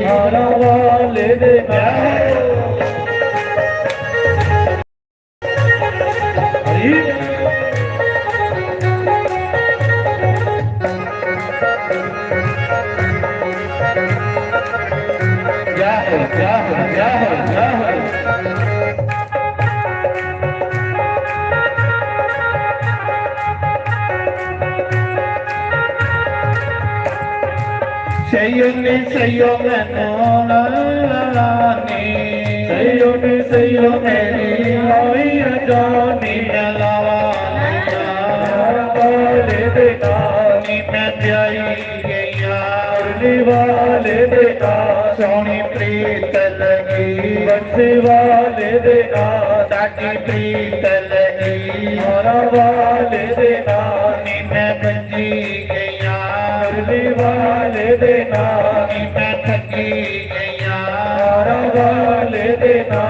मारा वाले दे Sayoni sayo menolani, sayoni sayo meni hoi adoni melawani, wale dekani मैं प्यारी गैया, उड़ने वाले देखा सोनी प्रीत लगी, बंसी वाले देखा ताकि प्रीत लगी, मारा वाले देखा नी मैं बंजी गैया, उड़ने वाले देखा नी मैं थकी गैया, मारा वाले देखा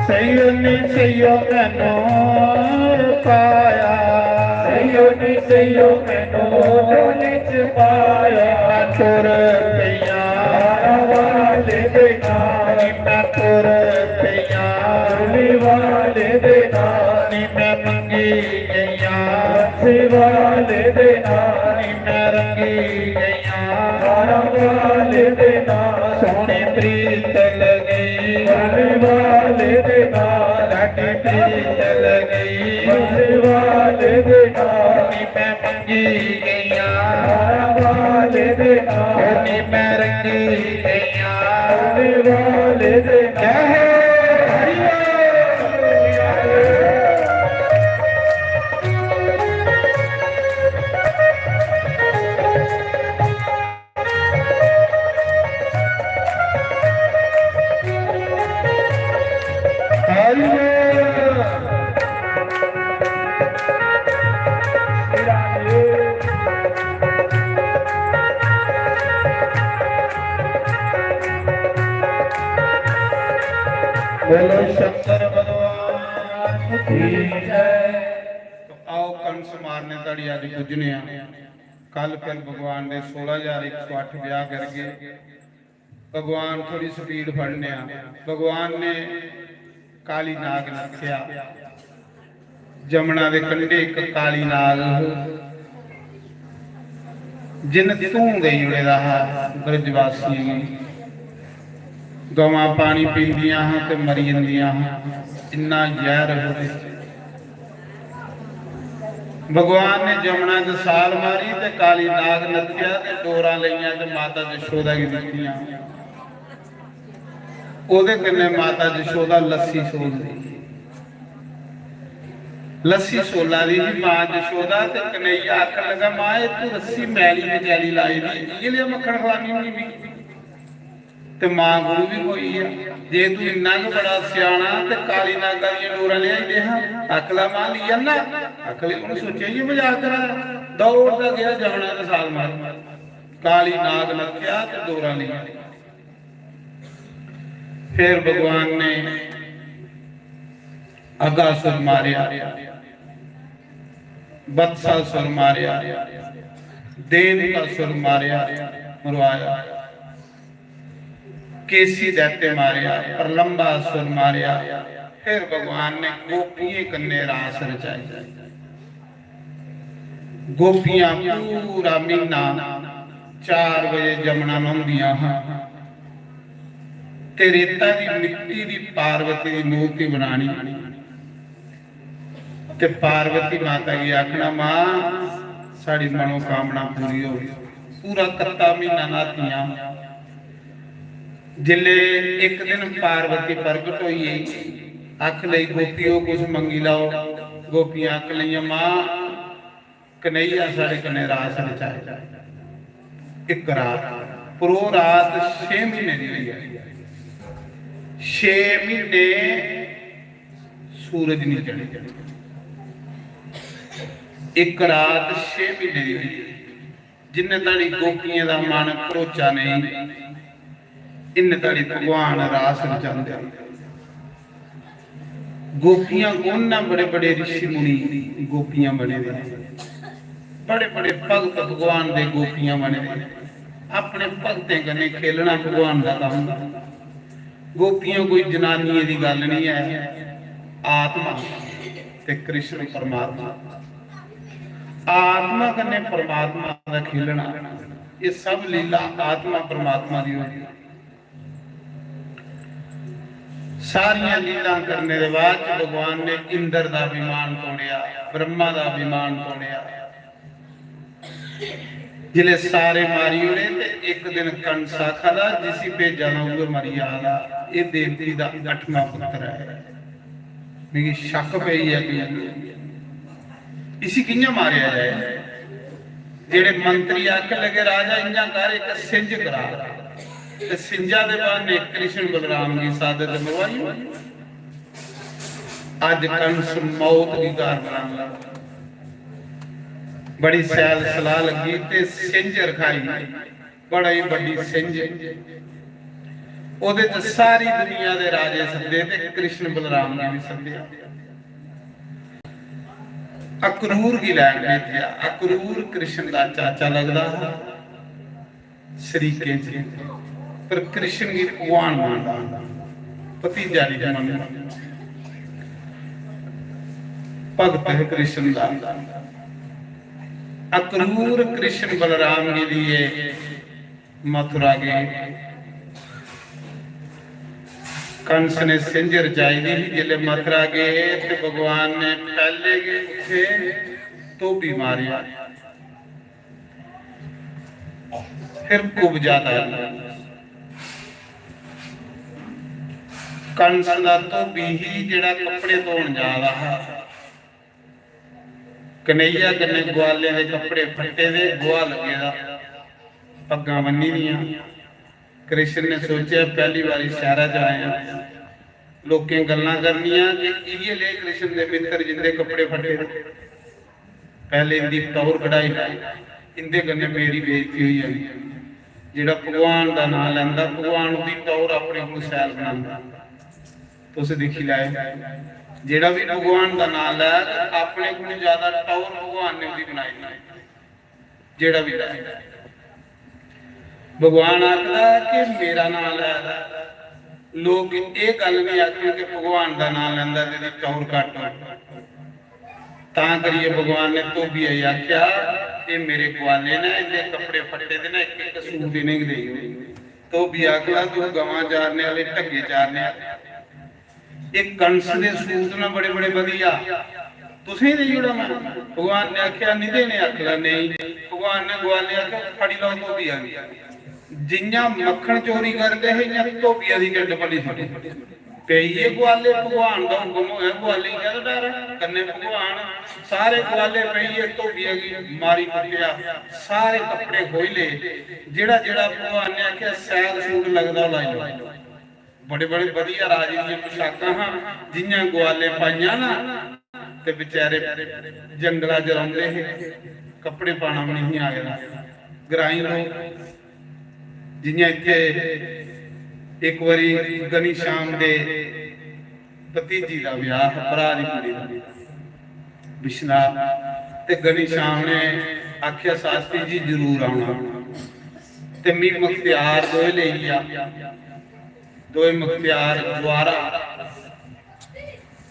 Sayoni sayo meno paya, sayoni sayo meno lich paya, tur piya wale dekha ni main tur piya, turli wale dekha ni main mangi gaya, se wale dekha ni main rangi gaya, mara wale dekha sone preet lagi, wale wale dekha लाडी प्रीत लगी, बंसी वाले देखा नी मैं मंगी गैया, वाले देखा नी मैं रंगी गैया, वाले देखा बोलो शंकर भगवान की जय। तो आओ कंस मारने तड़ी आदि पूजने कल फिर भगवान ने 16,108 ब्याह करके भगवान थोड़ी स्पीड फड़ने भगवान ने काली नाग रखिया जमुना के कंढे एक काली नाग जिन तू गई उड़े रहा ब्रजवासी गवां पानी पींदियां हाँ ते मरी जंदियां हाँ इन्ना जहर भगवान ने जमुना च साल मारी ते काली नाग नथिया ते डोरा लईयां ते माता जशोदा की दित्तियां ओदे कन्ने माता जशोदा लस्सी सोलदी लस्सी सोला दी मां जशोदा ते कन्हैया आखन लगा मां ये तू लस्सी मैली मचैली लाई दी ये लिए मक्खन खलानी नहीं भी ते मां गुरु भी कोई है जे तू इन्ना क बड़ा सियाणा ते काली नागा दी डोरा ले आई दे हां अकला मां लिया ना अकले उन्हें सोचे ये मजाक करा दौड़दा गया जमुना ते साल मार काली नाग लग्या ते डोरा लिया फिर भगवान ने अगासुर मारिया बत्सासुर मारिया देवकासुर मारिया मरवाया केसी दैत्य मारिया प्रलंबासुर मारिया फिर भगवान ने गोपियों कन्ने रास रचाई गोपियां पूरा महीना 4 बजे जमुना नहांदियां हाँ ते रेता दी मिट्टी दी पार्वती दी मूर्ति बनानी ते पार्वती माता की आखना मां साड़ी मनोकामना पूरी हो पूरा कत्ता महीना नहातियां जिले एक दिन पार्वती प्रगट हुई आख लई गोपियों कुछ मंगी लाओ गोपियां आख लई मां कन्हैया साढ़े कने रास रचाए एक रात पर वो रात 6 महीने दी हुई है 6 ਮਹੀਨੇ सूरज नहीं चढ़े, एक रात 6 महीने दी जिन्ने ताड़ी गोपियां दा मन भरोचा नहीं, इन्ने ताड़ी भगवान रास रचांदे। गोपियां कौन ना, बड़े बड़े ऋषि मुनि गोपियां बने हुए, बड़े बड़े भगत भगवान दे गोपियां बने हुए। अपने भगतें कन्नै खेलना भगवान दा काम। गोपियां कोई जनानियां दी गल नहीं है, आत्मा ते कृष्ण परमात्मा, आत्मा कन्ने परमात्मा दा खेलना, ये सब लीला आत्मा परमात्मा दी होती है। सारियां लीला करने के बाद भगवान ने इंद्र दा अभिमान तोड़िया, ब्रह्मा दा अभिमान तोड़िया। जिले सारे मारी उड़े ते एक दिन कंसा खाला जिसी भेजा ना उसे मरी आला। ये देवती दा 8वां पुत्र है। मेरी शक पई है कि इसी कियां मारिया जाए। जेड़े मंत्री आके लगे राजा इंजा कर एक सिंज करा, ते सिंजा दे बाद ने कृष्ण बलराम की सादत मरवाई। अज कंस मौत की कार बना, बड़ी सैल सलाह लगी ते सिंज रखाई, बड़ा ही बड़ी सिंज। ओदे ते सारी दुनिया दे राजे सदे ते कृष्ण बलराम ने भी सदे। अक्रूर की लैंड भेजा। अक्रूर कृष्ण का चाचा लगदा शरीके च, पर कृष्ण की भगवान मानदा, भतीजा नहीं मानदा, भगत है कृष्ण का। अक्रूर कृष्ण बलराम के लिए मथुरा गए। कंस ने सिंज रचाई दी, जिले मथुरा गए तो भगवान ने पहले गए तो भी मारिया, फिर कुब्जा डाला। कंस का तो भी ही जेड़ा कपड़े धोन जा रहा, कन्हैया कन्ने ग्वाले दे कपड़े फटे दे, गोहा लगे दा, पग्गां बन्नी दियां। कृष्ण ने सोचा पहली बारी शहरा च आया, लोकें गल्लां करनियां कि इये ले कृष्ण दे मित्र जिंदे कपड़े फटे। पहले इंदी टौर कढ़ाई लाई, इंदे कन्ने मेरी बेइज्जती हुई है। जेड़ा भगवान दा नाम लैंदा, भगवान दी टौर अपने को सैल बनांदा। तुस देखी लाए, जेड़ा भी भगवान दा नाम लै अपने को ज्यादा टौर भगवान ने उदी बनाई। जेड़ा भी लाए भगवान आखदा कि मेरा नाम लै, लोग ये गल नहीं आखदे कि भगवान का नाम लैंदा ते टौर घट। तां करिए भगवान ने धोबिया आख्या ये मेरे ग्वाले ने, इनके कपड़े फटे दे ना, एक एक सूट इन्हें देई। धोबिया आखदा तू गवां चारने वाले ढगे चारने वाले, एक कंस दे सूट ना बड़े बड़े वधिया तुसीं दे जुड़ा। मैं भगवान ने आख्या नहीं देने, आखदा नहीं। भगवान ने ग्वाले आख्या फड़ी लो धोबिया दी। जिन्ना मक्खन चोरी करते हैं इन्ना धोबिया दी ढिड पली फटी पई। ग्वाले भगवान का हुक्म होया, ग्वाले क्या डर कन्ने भगवान सारे ग्वाले पई धोबिया की मारी कुटिया, सारे कपड़े खोई ले। जेड़ा जेड़ा भगवान ने आख्या सैल सूट लगदा लाई लो। बड़े बड़े वधिया राजे दी पोशाकां हां, जिन्ना ग्वाले पाइयां ना ते बेचारे जंगलां च रौंदे हे, कपड़े पाना भी नहीं आया। ग्राईं लोग जियां इत्थे एक बारी गनी श्याम दे भतीजी का विआह, भरा दी कुड़ी दा बिशना, ते गनी श्याम ने आख्या शास्त्री जी जरूर आना। ते मी मुख्तियार दोए ले गया, दोए मुख्तियार द्वारा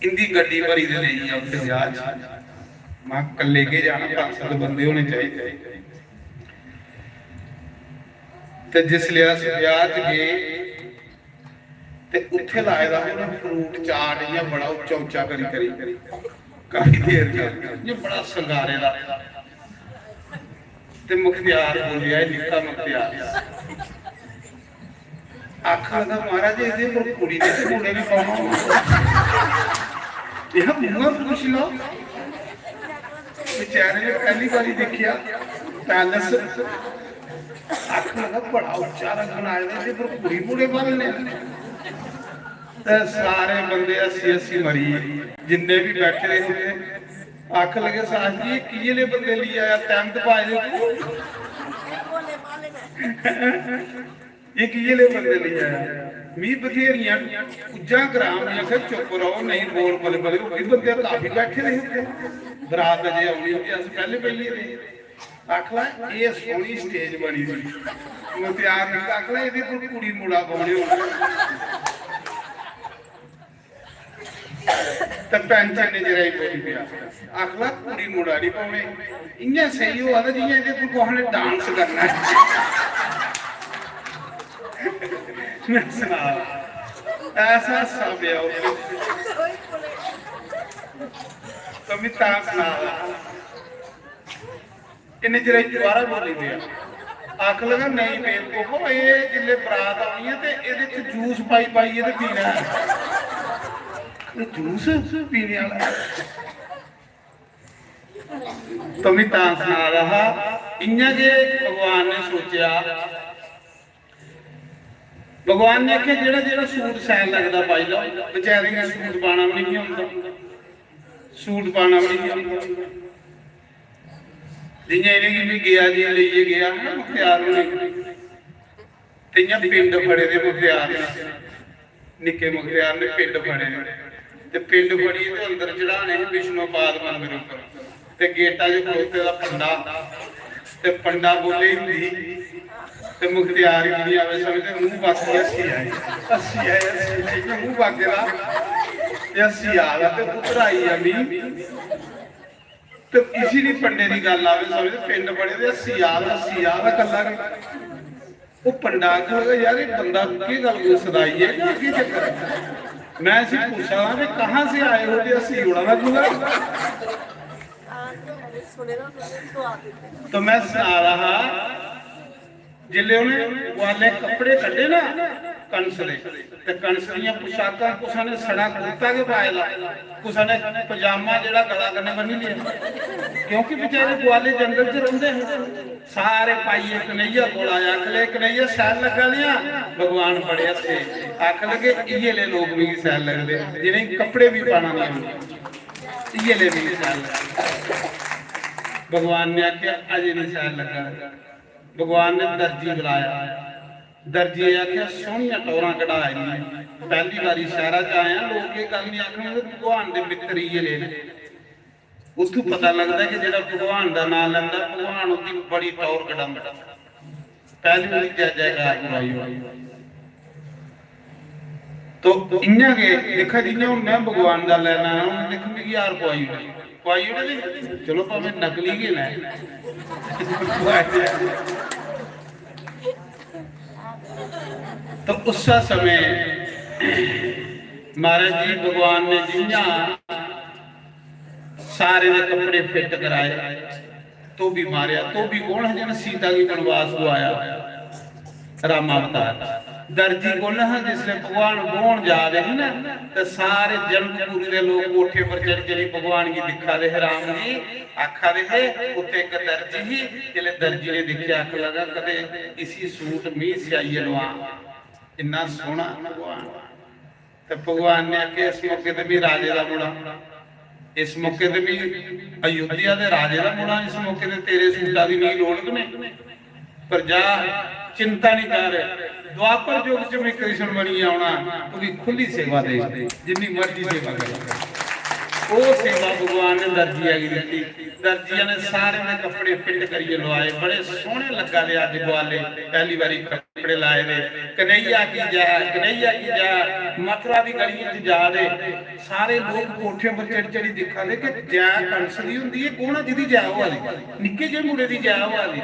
इंदी गड्डी भरी दे ले गया उत्थे जहाज। मैं कल्ले के जाना, 5-7 बंदे होने चाहिए। ते जिसले अस ब्याह च गए ते उत्थे लाए दा उन्हें फ्रूट चाट या बड़ा उच्चा उच्चा करी काफी देर तक ये बड़ा संगारे दा। ते मुख्तियार बोलिया, निक्का मुख्तियार आखा लगा महाराज इहदे पर कुड़ी दे मुंडे ने पाउणा, यह मुंह पूछ लो। बेचारे ने पहली बारी देखिया पैलेस, आख लगा बड़ा उच्चा रंग बनाया, पर कुड़ी मुड़े बनने सारे बंदे 80 मरी जिन्ने भी बैठे रहे थे आख लगे साहब जी किए बंदे लिए आया तैमत पाए ये किए बंदे लिए आया मी बथेरियां कुजा ग्राम ने आखिर चुप रहो नहीं बोल बोले बोले वो भी बंदे काफी बैठे रहे थे बरात अजे आनी होती अस पहले पहले रहे आखला ये सोहनी स्टेज बनी थी मुख्तियार ने आखला ये कुड़ी मुड़ा पाने हो पैंच ने जरा बोली पिया आखला कुड़ी मुड़ा नहीं पाने इयां सही हुआ था जियां ये कुछ ने डांस करना है ऐसा सब इन्हें जरा दोबारा बोली दिया आख लगा नहीं बेवकूफो ये जिले बरात आनी है तो जूस पाई पाइए तो पीना है जूस पीने वाला तो मैं सुना रहा इन्या जे भगवान ने सोचा भगवान ने आख्या जेड़ा जेड़ा सूट सैन लगता पाई लो बेचारे ने सूट पाना भी नहीं आता सूट पाना भी नहीं आता जियां इन्हें भी गया जी लेइए गया मुख्तियार ने पिंड फड़े दे मुख्तियार निक्के मुख्तियार ने पिंड फड़े ते पिंड फड़ी ते अंदर चढ़ाने विष्णुपाद मंदिर उपर ते गेटा जो खलोते दा पंडा बोले हिंदी ते मुख्तियार जी आवे समझते मुंह बाकी 80 आए मुंह बाकी दा 80 आ गया ते पुत्र आई आ मी तो किसी भी पंडे की गल आवे समझते पिंड बड़े ते 80 आ कल्ला वो पंडा आखिया यार ये बंदा की गल कोई सदाई है की चक्कर मैं इसे पूछा कि कहां से आए हो जी 80 उड़ाना दूंगा तो मैं सुना रहा जिले उन्हें वाले कपड़े कटे ना कंस दे ते कंस दी पोशाकां कुछ ने सड़ा कुर्ता के पाएला कुछ ने पजामा जेड़ा गला कने बन्नी लिया क्योंकि बेचारे ग्वाले जंगल च रहंदे सारे पाइए कन्हैया कोल आया अखले कन्हैया सैल लगा लिया भगवान बड़े हसे आख लगे इये ले लोग भी सैल लगदे जिन्हें कपड़े भी पाना नहीं आंदे इये ले भी सैल भगवान ने आख्या अजे नहीं सैल लगा भगवान ने दर्जी बुलाया दर्जी आख्या सोहनिया टोरा कढ़ाई पहली बारी शहरा च आया लोग ये गल नहीं आखने भगवान के मित्र ये ले उथों पता लगता है कि जो भगवान का नाम लेंदा भगवान उसकी बड़ी टौर कढ़ांदा पहली बारी जय जयकार बुलाई तो इन्ना के देखा जिन्हें हूं मैं भगवान का लेना उन्हें देख मेरी यार पवाई उड़े चलो भावे नकली के लै तो उस समय महाराज जी भगवान ने जिया सारे दे कपड़े फिट कराए तो भी मारिया तो भी कौन है जिन्हें सीता की वनवास गवाया रामावतार दर्जी कौन है जिसने भगवान बोन जा रहे ना तो सारे जनकपुरी के लोग कोठे पर चढ़ चढ़ी भगवान की दिखा रहे राम जी आखा रहे उत्ते एक दर्जी ही जिले दर्जी ने दिखा आख लगा कदे इसी सूट मी सियाई लवा इन्ना सोहना भगवान तो भगवान ने आके इस मौके ते भी राजे का मुड़ा इस मौके ते भी अयोध्या के राजे का मुड़ा इस मौके ते तेरे सूटा की नहीं लोड़ ने पर जा चिंता नहीं कर द्वापर युग च मैं कृष्ण बनी आना तो खुली सेवा दे जिन्नी मर्जी सेवा करे वो सेवा भगवान ने दर्जिया की दी दर्जिया ने सारे ने कपड़े फिट करिए लवाए बड़े सोहने लगा ले अज ग्वाले पहली बारी कपड़े लाए ने कन्हैया की जा मथुरा की गलियां च जा दे सारे लोग कोठे पर चढ़ चढ़ी दिखा दे कि जै कंस दी हुंदी है कौन है जिहदी जै होआ दी निक्के जे मुंडे दी जै होआ दी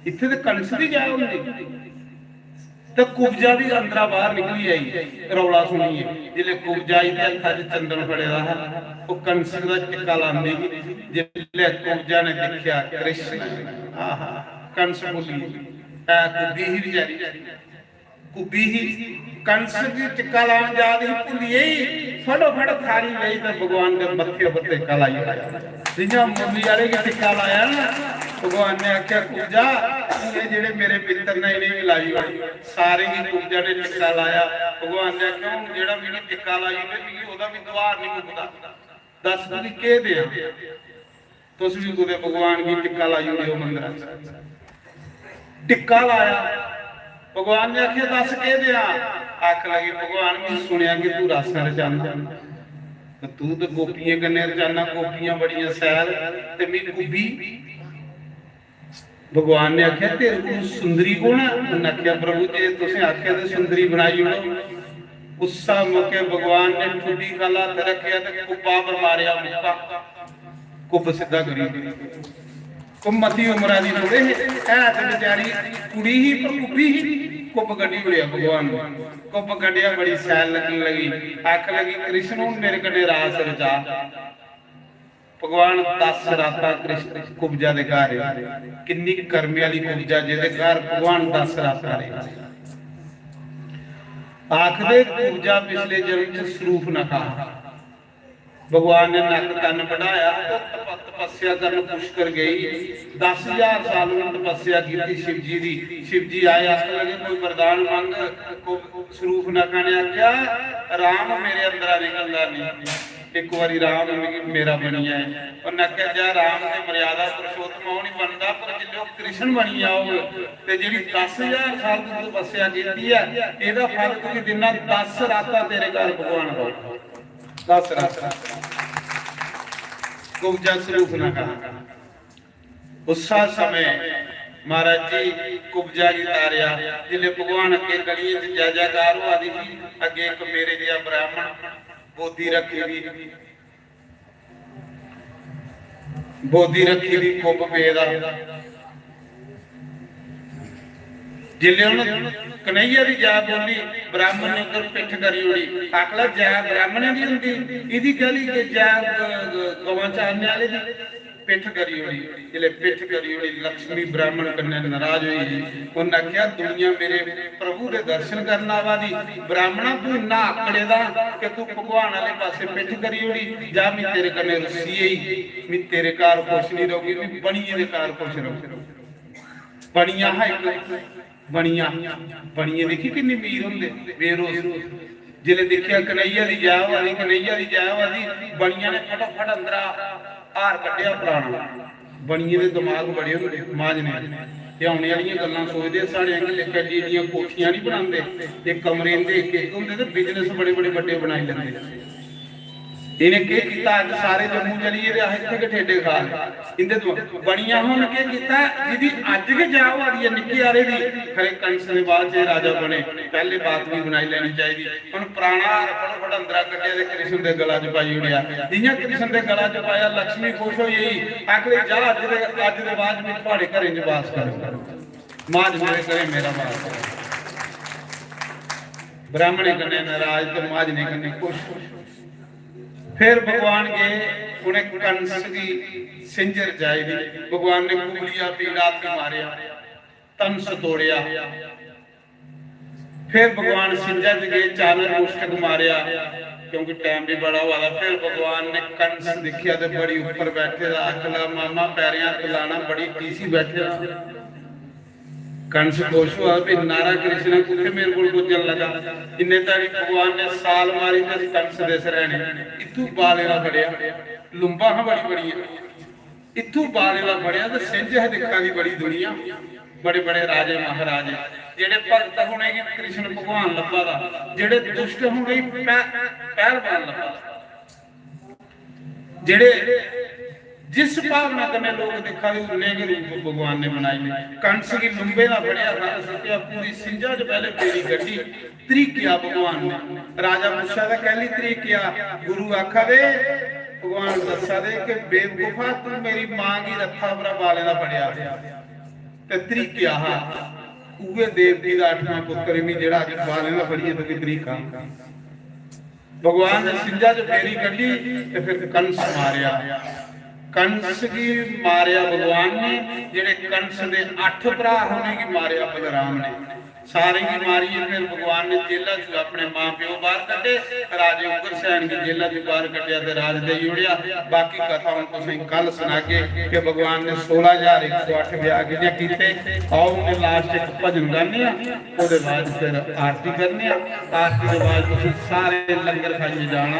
इत्थे ते कंस दी जै हुंदी तो कुब्जा भी अंदर बाहर निकली आई रौला सुनिए जिले कुब्जा आई हथा च चंदन फड़े रहा वो कंस का टिक्का लांदी जिले कुब्जा ने देखा कृष्ण आहा कंस बोली कुब्बी ही बेचारी कुब्बी ही कंस की टिक्का लान जा रही भुलिए फटोफट थाली ली तो भगवान के मत्थे पर टिक्का लाई जियां मुरली वाले की टिक्का लाया ना भगवान ने आख्या कुब्जा ये जेड़े मेरे मित्र ने इन्हें भी लाई हुई सारे की कुब्जा ने टिक्का लाया भगवान ने आख्या हूं जेड़ा मैंने टिक्का लाई मैं मिगी ओदा भी द्वार नहीं मुकदा दस तू के दे तुस भी कुदे भगवान की टिक्का लाई हुई हो मंदिर टिक्का लाया भगवान ने आख्या दस के दिया आख लगी भगवान मैं सुनिया कि तू रस रचाना तू तो गोपियां कन्ने रचाना गोपियां बड़ियां सैल ते मैं कुबी भगवान ने आख्या तेरे को सुंदरी कौन है उन्हें आख्या प्रभु जी तुसें आख्या ते सुंदरी बनाई उड़ो उस मौके भगवान ने ठुडी गला ते रखया ते कुब्बा पर मारिया मुक्का कुब्ब सीधा करी मती उम्र की थोड़े है बेचारी कुड़ी ही पर कुब्बी ही कुब्ब कड्डी उड़िया भगवान ने कुब्ब कड्डिया बड़ी सैल लगन लगी आख लगी कृष्ण मेरे कन्ने रास रचा भगवान 10 रातां कृष्ण कुब्जा दे घर किन्नी कर्मी वाली कुब्जा जिहदे घर भगवान 10 रातां रहे आखदे कुब्जा पिछले जन्म च सरूप न कहा भगवान ने नक कन बढ़ाया तो तपस्या करन पुष्कर गई 10,000 साल उन्होंने तपस्या की शिव जी आए आस लगे कोई वरदान मांग को स्वरूप न कहने आख्या राम मेरे अंदर निकलदा नहीं एक बारी राम मेरा बनिया है और आख्या जा राम की मर्यादा पुरुषोत्तम नहीं बनता पर जो कृष्ण बनी आओ ते जिहड़ी 10,000 साल की तपस्या की है ਇਹਦਾ फल तुसीं दिना 10 रातां तेरे घर भगवान हो 10 रातां कुब्जा स्वरूप न कहा उस समय महाराज जी कुब्जा की तारिया जिले भगवान अगे गली जय जयकार हो आदि अगे एक मेरे जिहा ब्राह्मण बोधी रखी दी कुब्ब पेदा जिले कन्हैया की जय बोली ब्राह्मण ने उधर पिठ करी उड़ी आखला जय ब्राह्मण की हुंदी इहदी गली के जय गवां चारने वाले दी पिठ करी उड़ी जिले पिठ करी उड़ी लक्ष्मी ब्राह्मण कन्ने नाराज हुई उन्हें आख्या दुनिया मेरे प्रभु के दर्शन करने आवा दी ब्राह्मणा तू इन्ना आकड़े दा कि तू भगवान वाले पासे पिठ करी उड़ी जा मैं तेरे कन्ने रुसी ही मैं तेरे घर खुश नहीं रहूंगी मैं बणिए दे घर खुश रहूं बणिया है बणिया बणिए देखी किन्नी मीर होंदे बेरोज जिले देखिया कन्हैया दी जय वाली कन्हैया दी जय वाली बणिया ने फटाफट अंदर हार कड्डिया पुराना बणिए दे दिमाग बड़े होंदे माज ने ते आने वाली गल्लां सोचदे साढ़े अंगे एडियां कोठियां नहीं बनांदे ते कमरे इंदे एक होंदे ते बिजनेस बड़े बड़े बड़े बनाई लैंदे इन्हें के कीता अज सारे जम्मू चलिए ते इत्थे के ठेडे खा इंदे तो बणिया हुन के कीता जिदी अज के जा वाली निक्की आरे दी खरे कंस दे बाद जे राजा बने पहले बात भी बनाई लेनी चाहिए हुन पुराना फटाफट अंदर कड्डिया ते कृष्ण दे गला च पाई उड़िया जियां कृष्ण दे गला च पाया लक्ष्मी खुश होई आखले जा अज दे बाद मैं तुहाडे घरे च वास करूं माज मेरे करे मेरा वास ब्राह्मणे कन्ने नाराज ते माज ने कन्ने खुश फिर भगवान गए उन्हें कंस की सिंजर जाई दी भगवान ने कुबलिया पीड़ा के मारिया तंस तोड़िया फिर भगवान सिंजा च गए चानर मुष्टक मारिया क्योंकि टाइम भी बड़ा हुआ था फिर भगवान ने कंस देखिया तो बड़ी ऊपर बैठे आखला मामा पैरियां लाना बड़ी टीसी बैठे कंस खुश हुआ भी नारा कृष्ण कुत्ते मेरे को गुजर लगा इन्ने तारी भगवान ने साल मारी ते कंस दे सरहने इथू बालेला फड़िया लुंबा हां बड़ी बड़ी इथू बालेला फड़िया ते सिंज है देखा दी बड़ी दुनिया बड़े बड़े राजे महाराजे जेड़े भगत होने कि कृष्ण भगवान लब्बा दा जेड़े दुष्ट होने पहलवान लब्बा जेड़े जिस भावना कने लोग देखा उन्ने के रूप भगवान ने बनाई ले कंस की लंबे ना बढ़िया था सत्या पूरी सिंजा जो पहले तेरी गड्डी तरीकिया भगवान ने राजा पूछा था कहली तरीकिया गुरु आखा दे भगवान दसा दे कि बेवकूफा तू मेरी मां की रथा पर बाले दा फड़िया ते तरीकिया हा उवे देवती दा 8वां पुत्र भी जेड़ा अज बाले दा फड़िए तो की तरीका भगवान ने सिंजा जो फेरी गड्डी ते फिर कंस मारिया कंस की मारिया भगवान ने, जेड़े कंस दे 8 भरा होने की मारिया बलराम ने, सारे की मारी। फिर भगवान ने जेला चो अपने मां प्यो बाहर कटे, राजे उग्रसैन की जेला चो बाहर कटिया ते राज दे उड़िया। बाकी कथा हम तुसीं कल सुनागे कि भगवान ने 16,108 ब्याह कीते। आओ ने लास्ट एक भजन गाने आ, ओदे बाद फिर आरती करने आ। आरती दे बाद तुसीं सारे लंगर खाइए जाना।